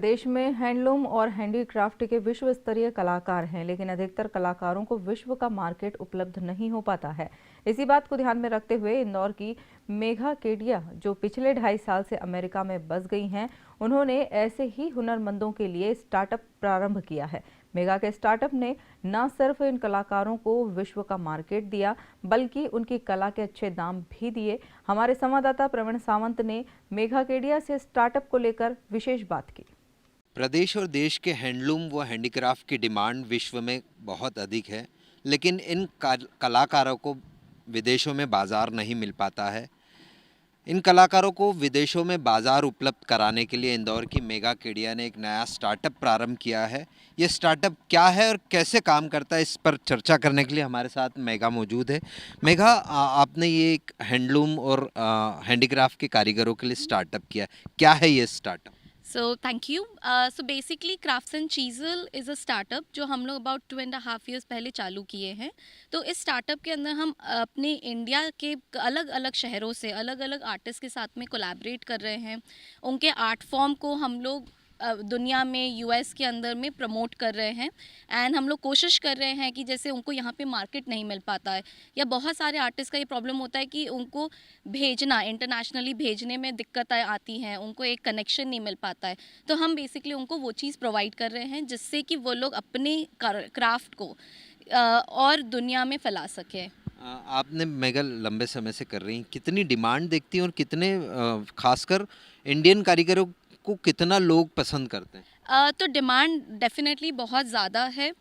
प्रदेश में हैंडलूम और हैंडीक्राफ्ट के विश्व स्तरीय कलाकार हैं, लेकिन अधिकतर कलाकारों को विश्व का मार्केट उपलब्ध नहीं हो पाता है। इसी बात को ध्यान में रखते हुए इंदौर की मेघा केडिया, जो पिछले 2.5 साल से अमेरिका में बस गई हैं, उन्होंने ऐसे ही हुनरमंदों के लिए स्टार्टअप प्रारंभ किया है। मेघा के स्टार्टअप ने न सिर्फ इन कलाकारों को विश्व का मार्केट दिया, बल्कि उनकी कला के अच्छे दाम भी दिए। हमारे संवाददाता प्रवीण सावंत ने मेघा केडिया से स्टार्टअप को लेकर विशेष बात की। प्रदेश और देश के हैंडलूम व हैंडीक्राफ्ट की डिमांड विश्व में बहुत अधिक है, लेकिन इन कलाकारों को विदेशों में बाज़ार नहीं मिल पाता है। इन कलाकारों को विदेशों में बाज़ार उपलब्ध कराने के लिए इंदौर की मेघा केडिया ने एक नया स्टार्टअप प्रारंभ किया है। ये स्टार्टअप क्या है और कैसे काम करता है, इस पर चर्चा करने के लिए हमारे साथ मेघा मौजूद है। मेघा, आपने ये एक हैंडलूम और हैंडीक्राफ्ट के कारीगरों के लिए स्टार्टअप किया, क्या है ये startup? So thank you. So basically Crafts and Chisel is a startup जो हम लोग about 2.5 years पहले चालू किए हैं। तो इस स्टार्टअप के अंदर हम अपने इंडिया के अलग अलग शहरों से अलग अलग आर्टिस्ट के साथ में कोलैबोरेट कर रहे हैं। उनके आर्ट फॉर्म को हम लोग दुनिया में यूएस के अंदर में प्रमोट कर रहे हैं। एंड हम लोग कोशिश कर रहे हैं कि जैसे उनको यहाँ पे मार्केट नहीं मिल पाता है, या बहुत सारे आर्टिस्ट का ये प्रॉब्लम होता है कि उनको भेजना, इंटरनेशनली भेजने में दिक्कतें आती हैं, उनको एक कनेक्शन नहीं मिल पाता है। तो हम बेसिकली उनको वो चीज़ प्रोवाइड कर रहे हैं जिससे कि वो लोग अपने क्राफ्ट को और दुनिया में फैला सकें। आपने मेगा लंबे समय से कर रही हैं, कितनी डिमांड देखती हैं और कितने खासकर इंडियन कारीगरों को कितना लोग पसंद करते हैं? तो डिमांड डेफिनेटली बहुत ज़्यादा है।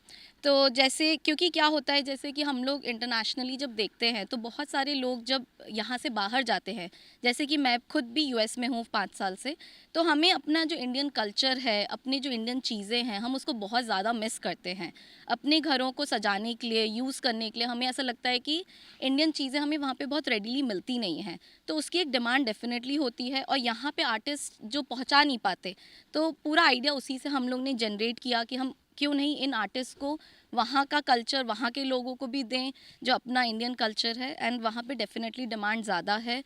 तो जैसे क्योंकि क्या होता है, जैसे कि हम लोग इंटरनेशनली जब देखते हैं तो बहुत सारे लोग जब यहाँ से बाहर जाते हैं, जैसे कि मैं खुद भी यूएस में हूँ 5 साल से, तो हमें अपना जो इंडियन कल्चर है, अपनी जो इंडियन चीज़ें हैं, हम उसको बहुत ज़्यादा मिस करते हैं। अपने घरों को सजाने के लिए, यूज़ करने के लिए हमें ऐसा लगता है कि इंडियन चीज़ें हमें वहाँ पे बहुत रेडीली मिलती नहीं हैं। तो उसकी एक डिमांड डेफिनेटली होती है, और यहाँ पे आर्टिस्ट जो पहुँचा नहीं पाते, तो पूरा आइडिया उसी से हम लोग ने जनरेट किया कि हम क्यों नहीं इन आर्टिस्ट को वहाँ का कल्चर, वहाँ के लोगों को भी दें जो अपना इंडियन कल्चर है। एंड वहाँ पे डेफिनेटली डिमांड ज़्यादा है।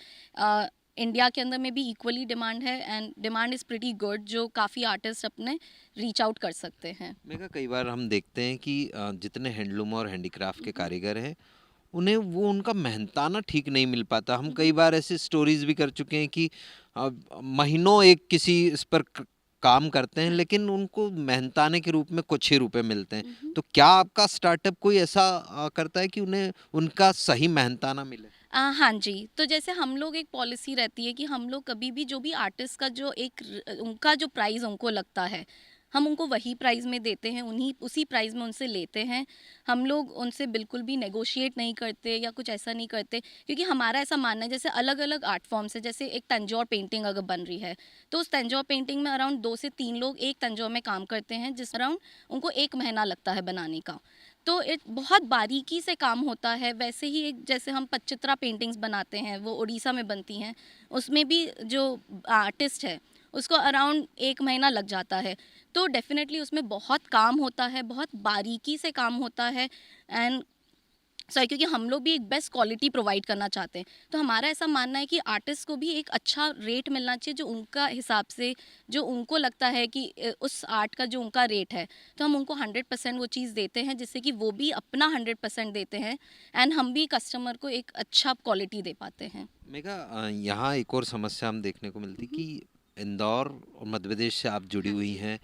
इंडिया के अंदर में भी इक्वली डिमांड है, and demand is pretty good, जो काफ़ी आर्टिस्ट अपने रीच आउट कर सकते हैं। मेगा, कई बार हम देखते हैं कि जितने हैंडलूम और हैंडीक्राफ्ट के कारीगर हैं, उन्हें वो उनका मेहनताना ठीक नहीं मिल पाता। हम कई बार ऐसी स्टोरीज भी कर चुके हैं कि महीनों एक किसी इस पर काम करते हैं, लेकिन उनको मेहनताने के रूप में कुछ ही रुपए मिलते हैं। तो क्या आपका स्टार्टअप कोई ऐसा करता है कि उन्हें उनका सही मेहनताना मिले? हाँ जी, तो जैसे हम लोग एक पॉलिसी रहती है कि हम लोग कभी भी जो भी आर्टिस्ट का जो एक उनका जो प्राइस उनको लगता है, हम उनको वही प्राइस में देते हैं, उन्हीं उसी प्राइस में उनसे लेते हैं। हम लोग उनसे बिल्कुल भी नेगोशिएट नहीं करते या कुछ ऐसा नहीं करते, क्योंकि हमारा ऐसा मानना है, जैसे अलग अलग आर्ट फॉर्म्स है, जैसे एक तंजौर पेंटिंग अगर बन रही है, तो उस तंजौर पेंटिंग में अराउंड 2 से 3 लोग एक तंजौर में काम करते हैं, जिस अराउंड उनको 1 महीना लगता है बनाने का। तो बहुत बारीकी से काम होता है। वैसे ही एक जैसे हम पच्चित्रा पेंटिंग्स बनाते हैं, वो उड़ीसा में बनती हैं, उसमें भी जो आर्टिस्ट है उसको अराउंड 1 महीना लग जाता है। तो डेफिनेटली उसमें बहुत काम होता है, बहुत बारीकी से काम होता है। एंड क्योंकि हम लोग भी एक बेस्ट क्वालिटी प्रोवाइड करना चाहते हैं, तो हमारा ऐसा मानना है कि आर्टिस्ट को भी एक अच्छा रेट मिलना चाहिए, जो उनका हिसाब से, जो उनको लगता है कि उस आर्ट का जो उनका रेट है, तो हम उनको 100% वो चीज़ देते हैं, जिससे कि वो भी अपना 100% देते हैं, एंड हम भी कस्टमर को एक अच्छा क्वालिटी दे पाते हैं। मेगा, यहाँ एक और समस्या हम देखने को मिलती कि इंदौर और मध्य प्रदेश से आप जुड़ी हुई हैं।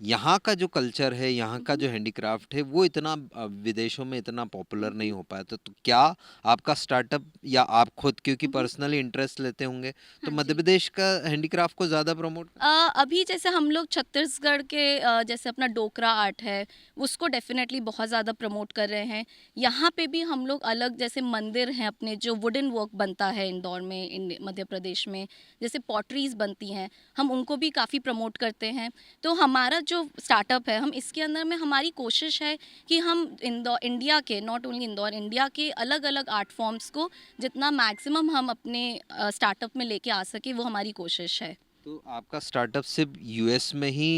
यहाँ का जो कल्चर है, यहाँ का जो हैंडीक्राफ्ट है, वो इतना विदेशों में इतना पॉपुलर नहीं हो पाया। तो क्या आपका स्टार्टअप या आप खुद क्योंकि पर्सनली इंटरेस्ट लेते होंगे, तो हाँ मध्य जी। प्रदेश का हैंडीक्राफ्ट को ज़्यादा प्रमोट? अभी जैसे हम लोग छत्तीसगढ़ के जैसे अपना डोकरा आर्ट है, उसको डेफिनेटली बहुत ज़्यादा प्रमोट कर रहे हैं। यहाँ पे भी हम लोग अलग जैसे मंदिर हैं अपने, जो वुडन वर्क बनता है इंदौर में, मध्य प्रदेश में जैसे पॉटरीज बनती हैं, हम उनको भी काफ़ी प्रमोट करते हैं। तो हमारा जो स्टार्टअप है, हम इसके अंदर में हमारी कोशिश है कि हम इंडिया के, नॉट ओनली इंदौर, इंडिया के अलग अलग आर्ट फॉर्म्स को जितना मैक्सिमम हम अपने स्टार्टअप में लेके आ सके, वो हमारी कोशिश है। तो आपका स्टार्टअप सिर्फ यूएस में ही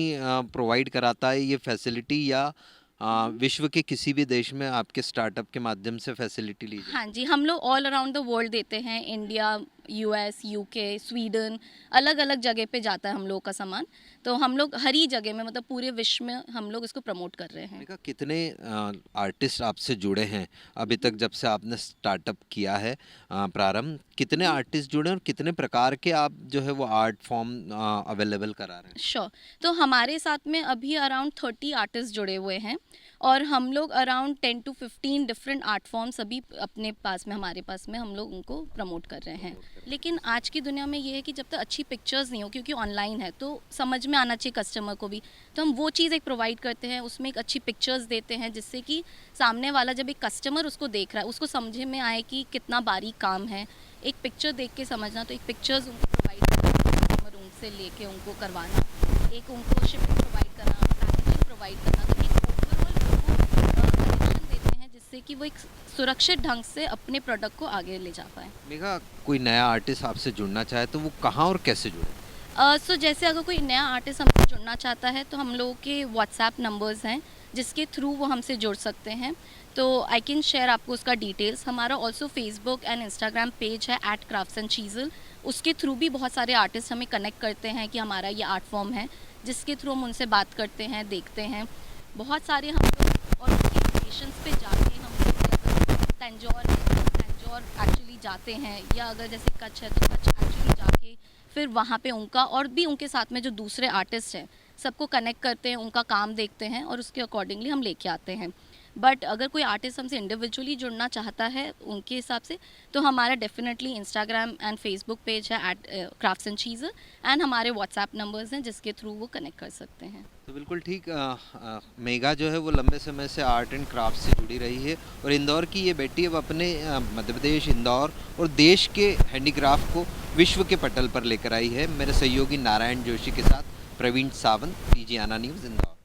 प्रोवाइड कराता है ये फैसिलिटी, या विश्व के किसी भी देश में आपके स्टार्टअप के माध्यम से फैसिलिटी ली जाए? हाँ जी, हम लोग ऑल अराउंड द वर्ल्ड देते हैं, इंडिया, यूएस, यूके, स्वीडन, अलग अलग जगह पे जाता है हम लोग का सामान। तो हम लोग हर ही जगह में, मतलब पूरे विश्व में हम लोग इसको प्रमोट कर रहे हैं। देखा कितने आर्टिस्ट आपसे जुड़े हैं अभी तक, जब से आपने स्टार्टअप किया है प्रारंभ, कितने आर्टिस्ट जुड़े हैं और कितने प्रकार के आप जो है वो आर्ट फॉर्म अवेलेबल करा रहे हैं? श्योर। तो हमारे साथ में अभी अराउंड 30 आर्टिस्ट जुड़े हुए हैं और हम लोग around 10 to 15 different art forms अभी अपने पास में, हमारे पास में हम लोग उनको प्रमोट कर रहे हैं। लेकिन आज की दुनिया में ये है कि जब तक अच्छी पिक्चर्स नहीं हो, क्योंकि ऑनलाइन है तो समझ में आना चाहिए कस्टमर को भी, तो हम वो चीज़ एक प्रोवाइड करते हैं, उसमें एक अच्छी पिक्चर्स देते हैं जिससे कि सामने वाला जब एक कस्टमर उसको देख रहा है उसको समझ में आए कि कितना बारीक काम है। एक पिक्चर देख के समझना, तो एक पिक्चर्स उनको प्रोवाइड करना, कस्टमर रूम से लेके उनको करवाना, एक उनको शिपिंग प्रोवाइड करना, पैकेजिंग प्रोवाइड करना, तो एक ओवरऑल उनको कलेक्शन देते हैं जिससे कि वो एक सुरक्षित ढंग से अपने प्रोडक्ट को आगे ले जा पाए। मेघा, कोई नया आर्टिस्ट आपसे जुड़ना चाहे तो वो कहाँ और कैसे जुड़े? सो जैसे अगर कोई नया आर्टिस्ट हमसे जुड़ना चाहता है तो हम लोगों के व्हाट्सएप नंबर्स हैं जिसके थ्रू वो हमसे जुड़ सकते हैं। तो आई कैन शेयर आपको उसका डिटेल्स। हमारा also Facebook and Instagram page है @crafts&chisel। उसके थ्रू भी बहुत सारे आर्टिस्ट हमें कनेक्ट करते हैं कि हमारा ये आर्ट फॉर्म है, जिसके थ्रू हम उनसे बात करते हैं, देखते हैं। बहुत सारे हम लोग और उसके लोकेशंस पे जाके हम लोग तंजौर एक्चुअली जाते हैं, या अगर जैसे कच्छ है तो कच्छ एक्चुअली जाके फिर वहाँ पे उनका और भी उनके साथ में जो दूसरे आर्टिस्ट हैं सबको कनेक्ट करते हैं, उनका काम देखते हैं और उसके अकॉर्डिंगली हम लेके आते हैं। बट अगर कोई आर्टिस्ट हमसे इंडिविजुअली जुड़ना चाहता है उनके हिसाब से, तो हमारा definitely Instagram and Facebook page है @crafts&chisel एंड हमारे व्हाट्सएप नंबर्स हैं जिसके थ्रू वो कनेक्ट कर सकते हैं। तो बिल्कुल ठीक। मेघा जो है वो लंबे समय से आर्ट एंड क्राफ्ट से जुड़ी रही है और इंदौर की ये बेटी अब अपने मध्य प्रदेश, इंदौर और देश के हैंडीक्राफ्ट को विश्व के पटल पर लेकर आई है। मेरे सहयोगी नारायण जोशी के साथ प्रवीण सावंत, PGIANA न्यूज़, इंदौर।